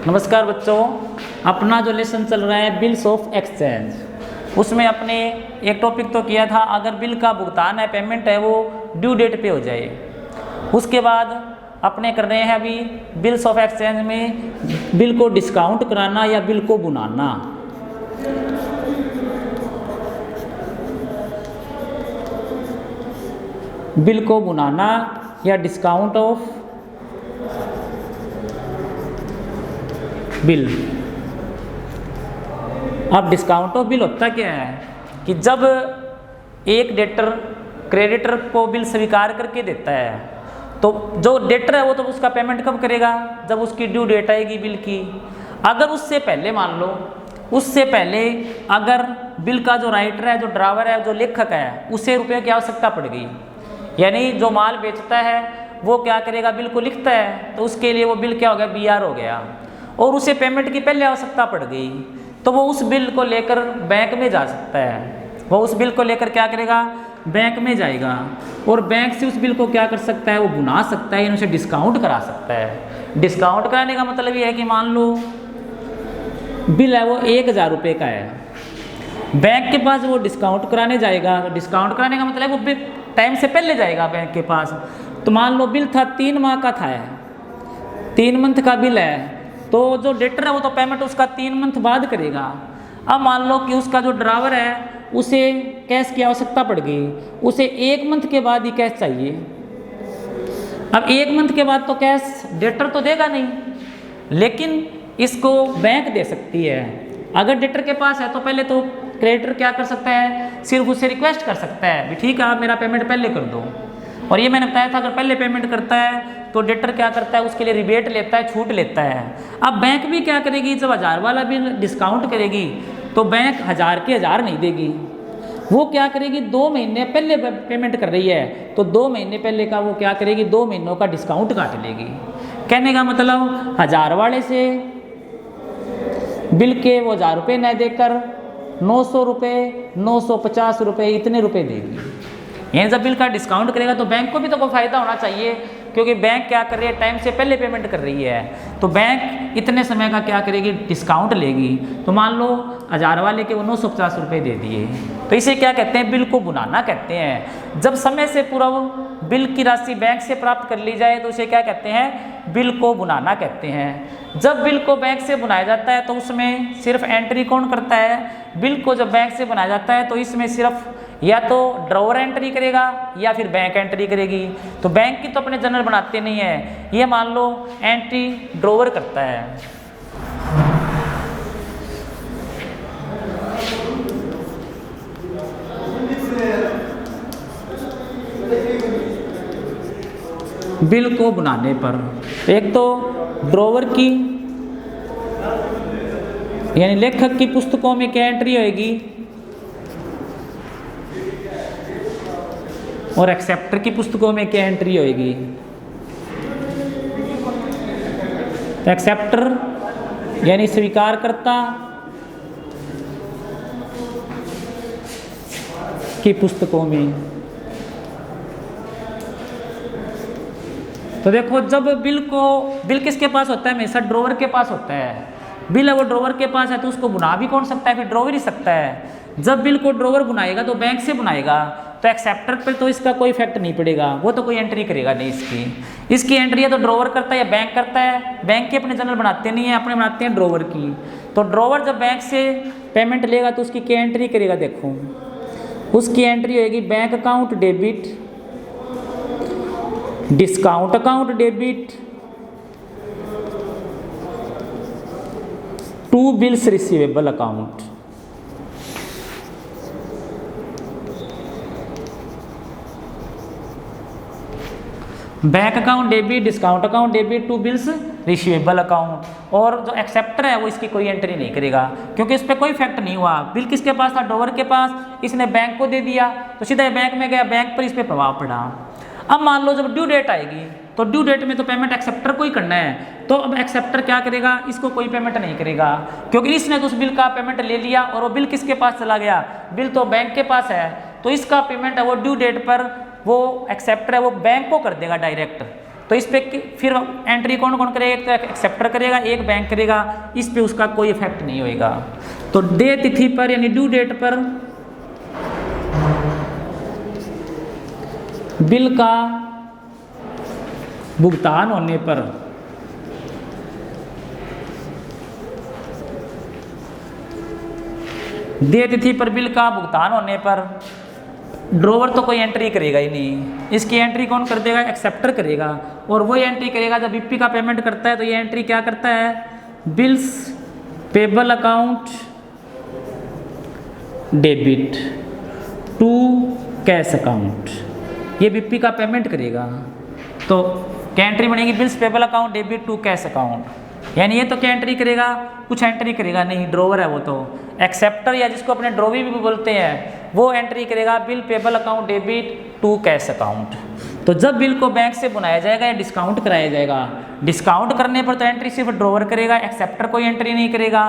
नमस्कार बच्चों, अपना जो लेसन चल रहा है बिल्स ऑफ एक्सचेंज, उसमें अपने एक टॉपिक तो किया था, अगर बिल का भुगतान है, पेमेंट है, वो ड्यू डेट पे हो जाए। उसके बाद अपने कर रहे हैं अभी बिल्स ऑफ एक्सचेंज में बिल को डिस्काउंट कराना या बिल को बुनाना। बिल को बुनाना या डिस्काउंट ऑफ बिल। अब डिस्काउंट ऑफ बिल होता क्या है कि जब एक डेटर क्रेडिटर को बिल स्वीकार करके देता है, तो जो डेटर है वो तो उसका पेमेंट कब करेगा, जब उसकी ड्यू डेट आएगी बिल की। अगर उससे पहले मान लो, उससे पहले अगर बिल का जो राइटर है, जो ड्रावर है, जो लेखक है, उसे रुपये की आवश्यकता पड़ गई, यानी जो माल बेचता है वो क्या करेगा, बिल को लिखता है, तो उसके लिए वो बिल क्या हो गया, BR हो गया, और उसे पेमेंट की पहले आवश्यकता पड़ गई, तो वो उस बिल को लेकर बैंक में जा सकता है। वो उस बिल को लेकर क्या करेगा, बैंक में जाएगा, और बैंक से उस बिल को क्या कर सकता है, वो बुना सकता है, यानी उसे डिस्काउंट करा सकता है। डिस्काउंट कराने का मतलब ये है कि मान लो बिल है वो 1000 रुपये का है, बैंक के पास वो डिस्काउंट कराने जाएगा। डिस्काउंट कराने का मतलब वो टाइम से पहले जाएगा बैंक के पास। तो मान लो बिल था 3 माह का था, 3 मंथ का बिल है, तो जो डेटर है वो तो पेमेंट उसका 3 मंथ बाद करेगा। अब मान लो कि उसका जो ड्रावर है उसे कैश की आवश्यकता पड़ गई, उसे 1 मंथ के बाद ही कैश चाहिए। अब 1 मंथ के बाद तो कैश डेटर तो देगा नहीं, लेकिन इसको बैंक दे सकती है। अगर डेटर के पास है तो पहले तो क्रेडिटर क्या कर सकता है, सिर्फ उससे रिक्वेस्ट कर सकता है भी ठीक है आप मेरा पेमेंट पहले कर दो। और ये मैंने बताया था, अगर पहले पेमेंट करता है तो डेटर क्या करता है, उसके लिए रिबेट लेता है, छूट लेता है। अब बैंक भी क्या करेगी, जब 1000 वाला बिल डिस्काउंट करेगी तो बैंक 1000 के 1000 नहीं देगी, वो क्या करेगी, 2 महीने पहले पेमेंट कर रही है तो 2 महीने पहले का वो क्या करेगी, 2 महीनों का डिस्काउंट काट लेगी। कहने का मतलब 1000 वाले से बिल के वो 1000 रुपये न देकर 900 रुपये, 950 रुपये, इतने रुपये देगी। यानी जब बिल का डिस्काउंट करेगा तो बैंक को भी तो कोई फायदा होना चाहिए, क्योंकि बैंक क्या कर रही है, टाइम से पहले पेमेंट कर रही है, तो बैंक इतने समय का क्या करेगी, डिस्काउंट लेगी। तो मान लो 1000 वाले के वो 950 रुपये दे दिए, तो इसे क्या कहते हैं, बिल को बुनाना कहते हैं। जब समय से पूरा वो बिल की राशि बैंक से प्राप्त कर ली जाए तो उसे क्या कहते हैं, बिल को बुनाना कहते हैं। जब बिल को बैंक से बुनाया जाता है तो उसमें सिर्फ एंट्री कौन करता है, बिल को जब बैंक से बनाया जाता है तो इसमें सिर्फ या तो ड्रॉवर एंट्री करेगा या फिर बैंक एंट्री करेगी। तो बैंक की तो अपने जनरल बनाते नहीं है, ये मान लो एंट्री ड्रॉवर करता है। बिल को बनाने पर एक तो ड्रॉवर की यानी लेखक की पुस्तकों में क्या एंट्री होगी, और एक्सेप्टर की पुस्तकों में क्या एंट्री होगी। तो एक्सेप्टर यानी स्वीकारकर्ता की पुस्तकों में। तो देखो, जब बिल किसके पास होता है, हमेशा ड्रॉवर के पास होता है। बिल है वो ड्रॉवर के पास है तो उसको बुना भी कौन सकता है, फिर ड्रॉवर ही सकता है। जब बिल को ड्रॉवर बुनाएगा तो बैंक से बुनाएगा, तो एक्सेप्टर पर तो इसका कोई इफेक्ट नहीं पड़ेगा, वो तो कोई एंट्री करेगा नहीं। इसकी एंट्री है तो ड्रॉवर करता है या बैंक करता है। बैंक के अपने जनरल बनाते नहीं है, अपने बनाते हैं ड्रॉवर की। तो ड्रॉवर जब बैंक से पेमेंट लेगा तो उसकी क्या एंट्री करेगा, देखो उसकी एंट्री होगी bank account debit, discount account debit to bills receivable account. Bank account debit, discount account debit to bills receivable account. और जो एक्सेप्टर है वो इसकी कोई एंट्री नहीं करेगा, क्योंकि इस पर कोई इफेक्ट नहीं हुआ। बिल किसके पास था, ड्रॉवर के पास, इसने बैंक को दे दिया तो सीधा बैंक में गया, बैंक पर इस पर प्रभाव पड़ा। अब मान लो जब ड्यू डेट आएगी तो ड्यू डेट में तो पेमेंट एक्सेप्टर को ही करना है, तो अब एक्सेप्टर क्या करेगा, इसको कोई पेमेंट नहीं करेगा, क्योंकि इसने तो उस बिल का पेमेंट ले लिया और वो बिल किसके पास चला गया, बिल तो बैंक के पास है, तो इसका पेमेंट है वो ड्यू डेट पर वो एक्सेप्टर है वो बैंक को कर देगा डायरेक्ट। तो इस पे फिर एंट्री कौन कौन करेगा, एक तो एक्सेप्टर करेगा, एक बैंक करेगा, इस पे उसका कोई इफेक्ट नहीं होएगा। तो दे तिथि पर यानी ड्यू डेट पर बिल का भुगतान होने पर दे तिथि पर बिल का भुगतान होने पर ड्रॉवर तो कोई एंट्री करेगा ही नहीं, इसकी एंट्री कौन कर देगा, एक्सेप्टर करेगा। और वही एंट्री करेगा जब बीपी का पेमेंट करता है, तो ये एंट्री क्या करता है, bills payable account debit to cash account, ये बीपी का पेमेंट करेगा। तो क्या एंट्री बनेगी, bills payable account debit to cash account, यानी ये तो क्या एंट्री करेगा, कुछ एंट्री करेगा नहीं, ड्रॉवर है वो तो। एक्सेप्टर या जिसको अपने ड्रॉवी भी बोलते हैं, वो एंट्री करेगा bill payable account debit to cash account. तो जब बिल को बैंक से बुलाया जाएगा या डिस्काउंट कराया जाएगा, डिस्काउंट करने पर तो एंट्री सिर्फ ड्रॉवर करेगा, एक्सेप्टर कोई एंट्री नहीं करेगा।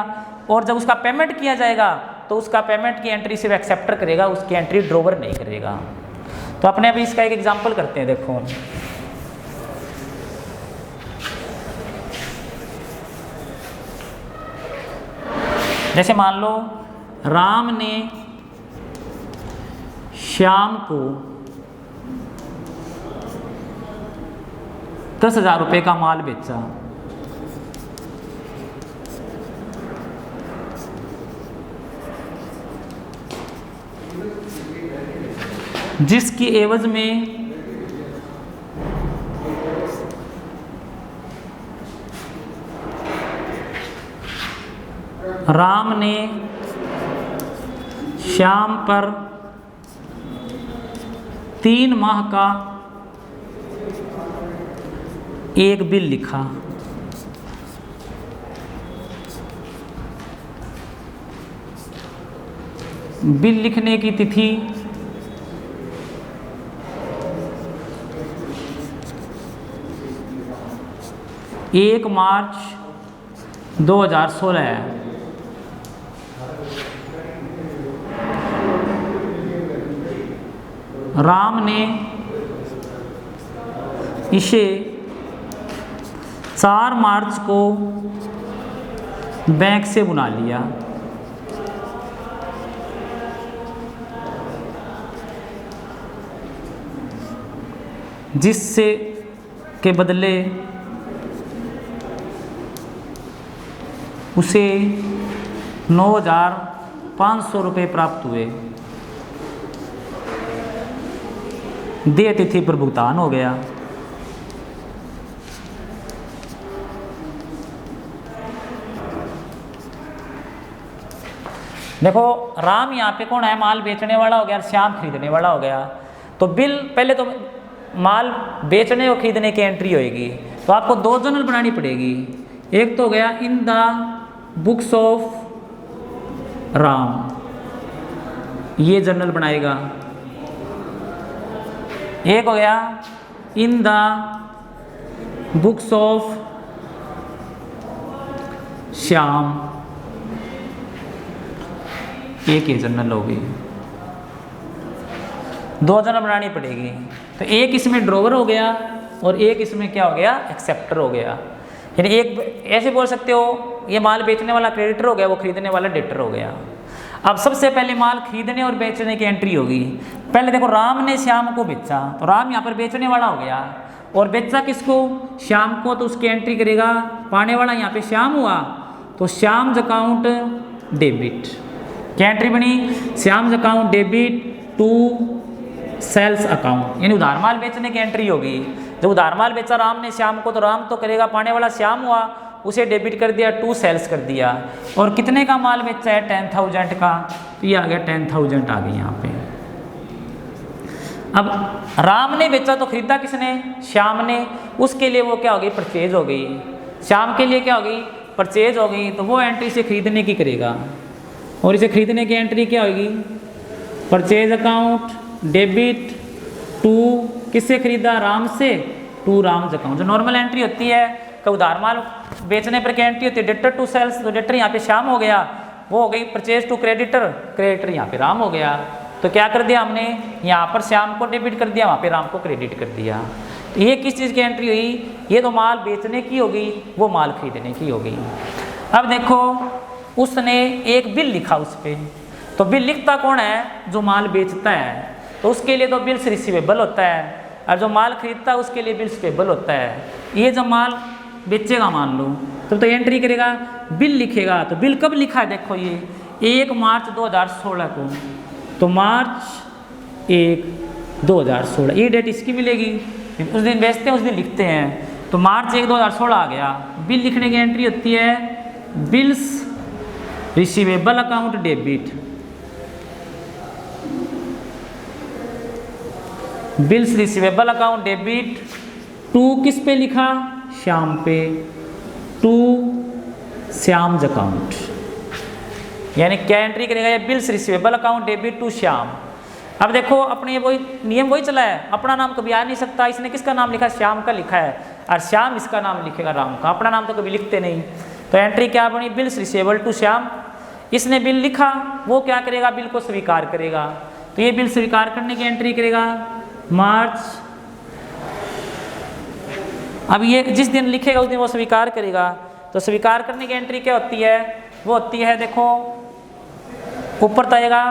और जब उसका पेमेंट किया जाएगा तो उसका पेमेंट की एंट्री सिर्फ एक्सेप्टर करेगा, उसकी एंट्री ड्रॉवर नहीं करेगा। तो अपने अभी इसका एक एग्जाम्पल करते हैं, देखो जैसे मान लो राम ने श्याम को 10,000 रुपये का माल बेचा, जिसकी एवज में राम ने श्याम पर 3 माह का एक बिल लिखा। बिल लिखने की तिथि 1 मार्च 2016 है। राम ने इसे 4 मार्च को बैंक से बुला लिया। जिससे के बदले उसे 9,500 रुपये प्राप्त हुए। देय तिथि पर भुगतान हो गया। देखो राम यहाँ पे कौन है, माल बेचने वाला हो गया और श्याम खरीदने वाला हो गया। तो बिल पहले तो माल बेचने और खरीदने की एंट्री होएगी, तो आपको 2 जर्नल बनानी पड़ेगी। एक तो हो गया in the books of Ram, ये जर्नल बनाएगा। एक हो गया in the books of Shyam, एक ही जर्नल होगी। 2 जर्नल बनानी पड़ेगी। तो एक इसमें ड्रॉवर हो गया और एक इसमें क्या हो गया, एक्सेप्टर हो गया। यानी एक ऐसे बोल सकते हो, ये माल बेचने वाला क्रेडिटर हो गया, वो खरीदने वाला डेटर हो गया। अब सबसे पहले माल खरीदने और बेचने की एंट्री होगी। पहले देखो राम ने श्याम को बेचा, तो राम यहाँ पर बेचने वाला हो गया और बेचा किसको, श्याम को, तो उसकी एंट्री करेगा पाने वाला यहाँ पे श्याम हुआ, तो श्याम अकाउंट डेबिट। क्या एंट्री बनी, Shyam account debit to sales account, यानी उधार माल बेचने की एंट्री होगी। जब उधार माल बेचा राम ने श्याम को, तो राम तो करेगा, पाने वाला श्याम हुआ, उसे डेबिट कर दिया, टू सेल्स कर दिया। और कितने का माल बेचा है, 10,000 का, तो ये आ गया 10,000 आ गई यहाँ पे। अब राम ने बेचा तो खरीदा किसने, श्याम ने, उसके लिए वो क्या हो गई, परचेज हो गई। श्याम के लिए क्या हो गई, परचेज हो गई। तो वो एंट्री से खरीदने की करेगा और इसे खरीदने की एंट्री क्या होगी, परचेज अकाउंट डेबिट टू, किससे खरीदा, राम से, टू राम्स अकाउंट। जो नॉर्मल एंट्री होती है कि उधार माल बेचने पर क्या एंट्री होती है, डेटर टू सेल्स, तो डेटर यहाँ पे श्याम हो गया, वो हो गई परचेज टू क्रेडिटर, क्रेडिटर यहाँ पे राम हो गया। तो क्या कर दिया हमने, यहाँ पर श्याम को डेबिट कर दिया, वहाँ पे राम को क्रेडिट कर दिया। तो ये किस चीज़ की एंट्री हुई? ये तो माल बेचने की होगी, वो माल खरीदने की होगी। अब देखो उसने एक बिल लिखा उस पर, तो बिल लिखता कौन है? जो माल बेचता है, तो उसके लिए तो बिल्स रिसीवेबल होता है, और जो माल खरीदता है उसके लिए बिल्स पेबल होता है। ये जब माल बेचेगा मान लो तो एंट्री करेगा, बिल लिखेगा। तो बिल कब लिखा है? देखो ये 1 मार्च 2016 को, तो मार्च 1 2016 ये डेट इसकी मिलेगी। उस दिन बेचते हैं उस दिन लिखते हैं, तो मार्च 1 2016 आ गया। बिल लिखने की एंट्री होती है bills receivable account debit. Bills receivable account debit to किस पे लिखा? श्याम पे, टू श्याम्स अकाउंट। यानी क्या एंट्री करेगा? ये bills receivable account debit to Shyam. अब देखो अपने वही नियम वही चला है, अपना नाम कभी आ नहीं सकता। इसने किसका नाम लिखा? श्याम का लिखा है, और श्याम इसका नाम लिखेगा राम का। अपना नाम तो कभी लिखते नहीं। तो एंट्री क्या बनी? Bills receivable to Shyam. इसने बिल लिखा, वो क्या करेगा? बिल को स्वीकार करेगा। तो ये बिल स्वीकार करने की एंट्री करेगा मार्च। अब ये जिस दिन लिखेगा उस दिन वो स्वीकार करेगा। तो स्वीकार करने की एंट्री क्या होती है? वो होती है, देखो ऊपर तो आएगा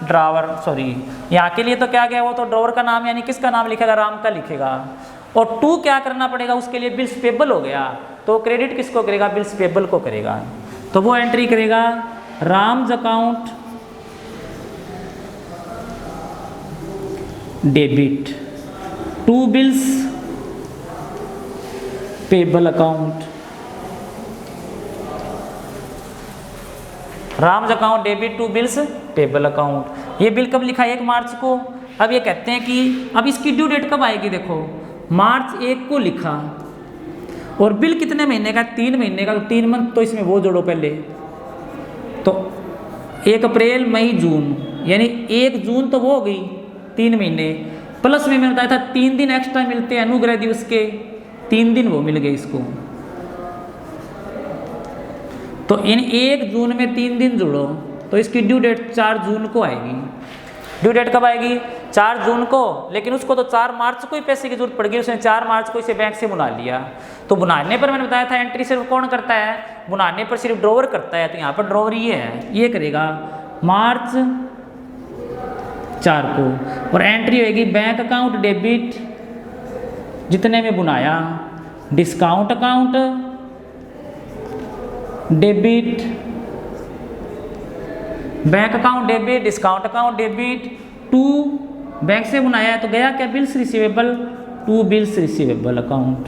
ड्रावर, सॉरी यहाँ के लिए तो क्या गया? वो तो ड्रावर का नाम यानी किसका नाम लिखेगा? राम का लिखेगा। और टू क्या करना पड़ेगा उसके लिए? बिल्स पेबल हो गया, तो क्रेडिट किसको करेगा? बिल्स पेबल को करेगा। तो वो एंट्री करेगा Ram's account debit to bills payable account. Ram's account debit to bills payable account. ये बिल कब लिखा? 1 मार्च को। अब ये कहते हैं कि अब इसकी ड्यू डेट कब आएगी? देखो मार्च 1 को लिखा, और बिल कितने महीने का? 3 महीने का। तो 3 मंथ तो इसमें वो जोड़ो पहले, तो 1 अप्रैल मई जून, यानी 1 जून तो वो हो गई 3 महीने, प्लस में मैंने बताया था 3 दिन एक्स्ट्रा मिलते हैं अनुग्रह दिवस के, 3 दिन वो मिल गए इसको। तो इन 1 जून में 3 दिन जोड़ो, तो इसकी ड्यू डेट 4 जून को आएगी। ड्यू डेट कब आएगी? 4 जून को। लेकिन उसको तो 4 मार्च को ही पैसे की जरूरत पड़ गई, उसने 4 मार्च को इसे बैंक से बुला लिया। तो बुलाने पर मैंने बताया था एंट्री सिर्फ कौन करता है? बुलाने पर सिर्फ ड्रॉवर करता है। तो यहाँ पर ड्रॉवर ये है, ये करेगा मार्च 4 को। और एंट्री होगी बैंक अकाउंट डेबिट जितने में बुलाया, discount account debit, bank account debit, discount account debit to bank से बुलाया है, तो गया क्या? Bills receivable to bills receivable account.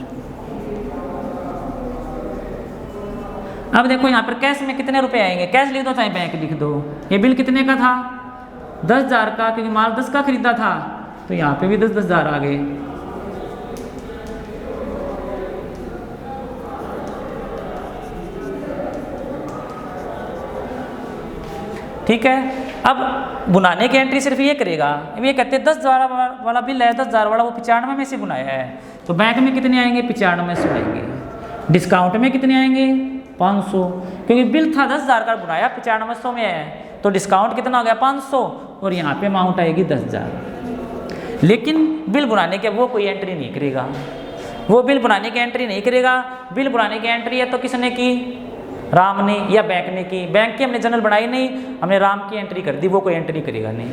अब देखो यहाँ पर कैश में कितने रुपए आएंगे? कैश लिख दो चाहे बैंक लिख दो। ये बिल कितने का था? 10,000 का, क्योंकि माल 10 का खरीदा था, तो यहाँ पे भी 10,000 आ गए। ठीक है। अब बुनाने की एंट्री सिर्फ ये करेगा। अब ये कहते हैं 10,000 वाला बिल है, 10,000 वाला वो 95 में से बुनाया है, तो बैंक में कितने आएंगे? 95 से आएंगे। डिस्काउंट में कितने आएंगे? 500, क्योंकि बिल था 10,000 का बुनाया 9500 में है, तो डिस्काउंट कितना हो गया? 500, और यहाँ पे अमाउंट आएगी 10,000। लेकिन बिल बुनाने के वो कोई एंट्री नहीं करेगा, वो बिल बुनाने की एंट्री नहीं करेगा। बिल बुनाने की एंट्री है तो किसने की? राम ने या बैंक ने की। बैंक की हमने जनरल बनाई नहीं, हमने राम की एंट्री कर दी, वो कोई एंट्री करेगा नहीं।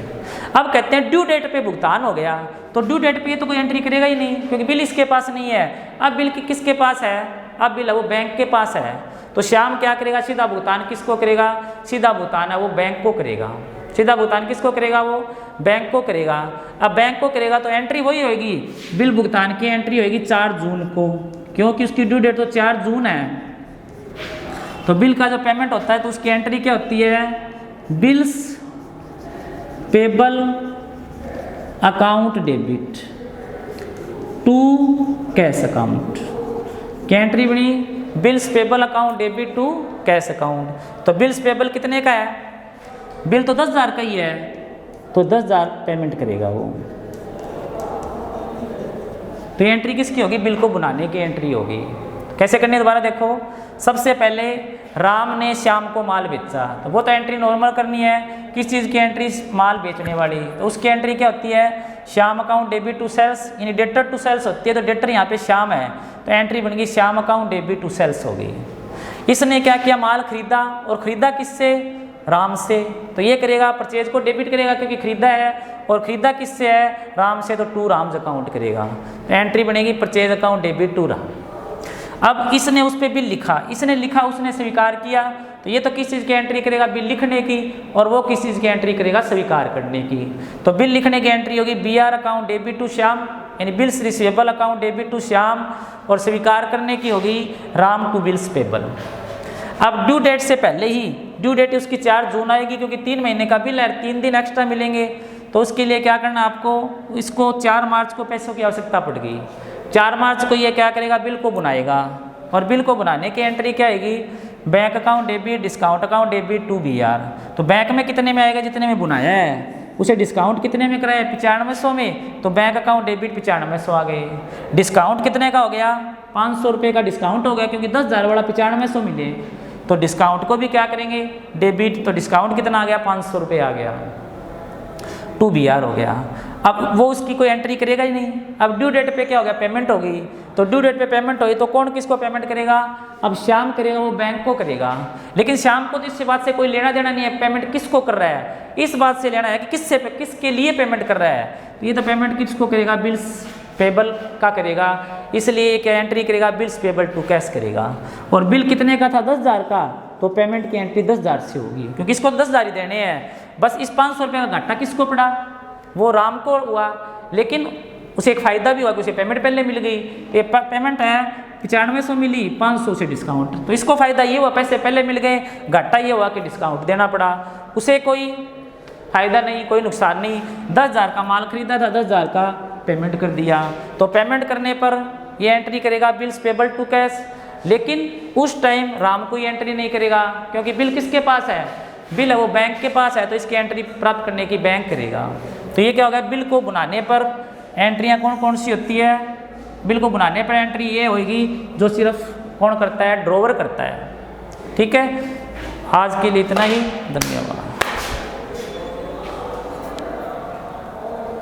अब कहते हैं ड्यू डेट पे भुगतान हो गया, तो ड्यू डेट पे तो कोई एंट्री करेगा ही नहीं, क्योंकि बिल इसके पास नहीं है। अब बिल किसके पास है? अब बिल वो बैंक के पास है, तो श्याम क्या करेगा? सीधा भुगतान किसको करेगा? सीधा भुगतान है वो बैंक को करेगा। सीधा भुगतान किसको करेगा? वो बैंक को करेगा। अब बैंक को करेगा तो एंट्री वही होगी, बिल भुगतान की एंट्री होगी 4 जून को, क्योंकि उसकी ड्यू डेट तो 4 जून है। तो बिल का जो पेमेंट होता है तो उसकी एंट्री क्या होती है? Bills payable account debit to cash account. क्या एंट्री बनी? Bills payable account debit to cash account. तो बिल्स पेबल कितने का है? बिल तो 10,000 का ही है, तो 10,000 पेमेंट करेगा वो। तो एंट्री किसकी होगी? बिल को बुनाने की एंट्री होगी। कैसे करने दोबारा देखो। सबसे पहले राम ने श्याम को माल बेचा, तो वो तो एंट्री नॉर्मल करनी है। किस चीज़ की एंट्री? माल बेचने वाली। तो उसकी एंट्री क्या होती है? Shyam account debit to sales, यानी डेटर टू सेल्स होती है तो डेटर यहाँ पे श्याम है तो एंट्री बन गई Shyam account debit to sales हो गई। इसने क्या किया, माल खरीदा और खरीदा किससे, राम से, तो ये करेगा परचेज को डेबिट करेगा क्योंकि खरीदा है, और खरीदा किससे है, राम से, तो टू राम्स अकाउंट करेगा। तो एंट्री बनेगी purchase account debit to Ram. अब इसने उस पर बिल लिखा, इसने लिखा, उसने स्वीकार किया, तो ये तो किस चीज़ की एंट्री करेगा, बिल लिखने की, और वो किस चीज़ की एंट्री करेगा, स्वीकार करने की। तो बिल लिखने की एंट्री होगी B R account debit to Shyam, यानी bills receivable account debit to Shyam, और स्वीकार करने की होगी राम टू बिल्स पेबल। अब ड्यू डेट से पहले ही, ड्यू डेट उसकी 4 जून आएगी क्योंकि 3 महीने का बिल है, 3 दिन एक्स्ट्रा मिलेंगे, तो उसके लिए क्या करना आपको, इसको 4 मार्च को पैसों की आवश्यकता पड़ गई। 4 मार्च को ये क्या करेगा, बिल को बुनाएगा, और बिल को बनाने की एंट्री क्या आएगी, bank account debit discount account debit to B R. तो बैंक में कितने में आएगा, जितने में बुनाया है, उसे डिस्काउंट कितने में कराया, 9500 में, तो बैंक अकाउंट डेबिट 9500 आ गए। डिस्काउंट कितने का हो गया, 500 रुपये का डिस्काउंट हो गया क्योंकि 10,000 वाला 9500 मिले, तो डिस्काउंट को भी क्या करेंगे, डेबिट, तो डिस्काउंट कितना आ गया, 500 रुपये आ गया, टू बी आर हो गया। अब वो उसकी कोई एंट्री करेगा ही नहीं। अब ड्यू डेट पे क्या हो गया, पेमेंट हो गई, तो ड्यू डेट पे पेमेंट हुई तो कौन किसको पेमेंट करेगा, अब श्याम करेगा, वो बैंक को करेगा। लेकिन श्याम को तो इस बात से कोई लेना देना नहीं है, पेमेंट किसको कर रहा है, इस बात से लेना है कि किससे, किसके लिए पेमेंट कर रहा है, तो ये तो पेमेंट किसको करेगा, बिल्स पेबल का करेगा, इसलिए क्या एंट्री करेगा, बिल्स पेबल टू कैश करेगा। और बिल कितने का था, 10,000 का, तो पेमेंट की एंट्री 10,000 से होगी क्योंकि इसको 10,000 ही देने हैं। बस इस 500 रुपये का घाटा किसको पड़ा, वो राम को हुआ, लेकिन उसे एक फ़ायदा भी हुआ कि उसे पेमेंट पहले मिल गई। ये पेमेंट है 9500 मिली, 500 से डिस्काउंट, तो इसको फ़ायदा ये हुआ, पैसे पहले मिल गए, घाटा ये हुआ कि डिस्काउंट देना पड़ा, उसे कोई फ़ायदा नहीं, कोई नुकसान नहीं। 10,000 का माल खरीदा था, 10,000 का पेमेंट कर दिया, तो पेमेंट करने पर ये एंट्री करेगा बिल्स पेबल टू कैश, लेकिन उस टाइम राम को ये एंट्री नहीं करेगा क्योंकि बिल किसके पास है, बिल है वो बैंक के पास है, तो इसकी एंट्री प्राप्त करने की बैंक करेगा। तो ये क्या होगा, बिल को बनाने पर एंट्रियां कौन कौन सी होती है, बिल को बनाने पर एंट्री ये होगी जो सिर्फ कौन करता है, ड्रॉवर करता है। ठीक है, आज के लिए इतना ही, धन्यवाद।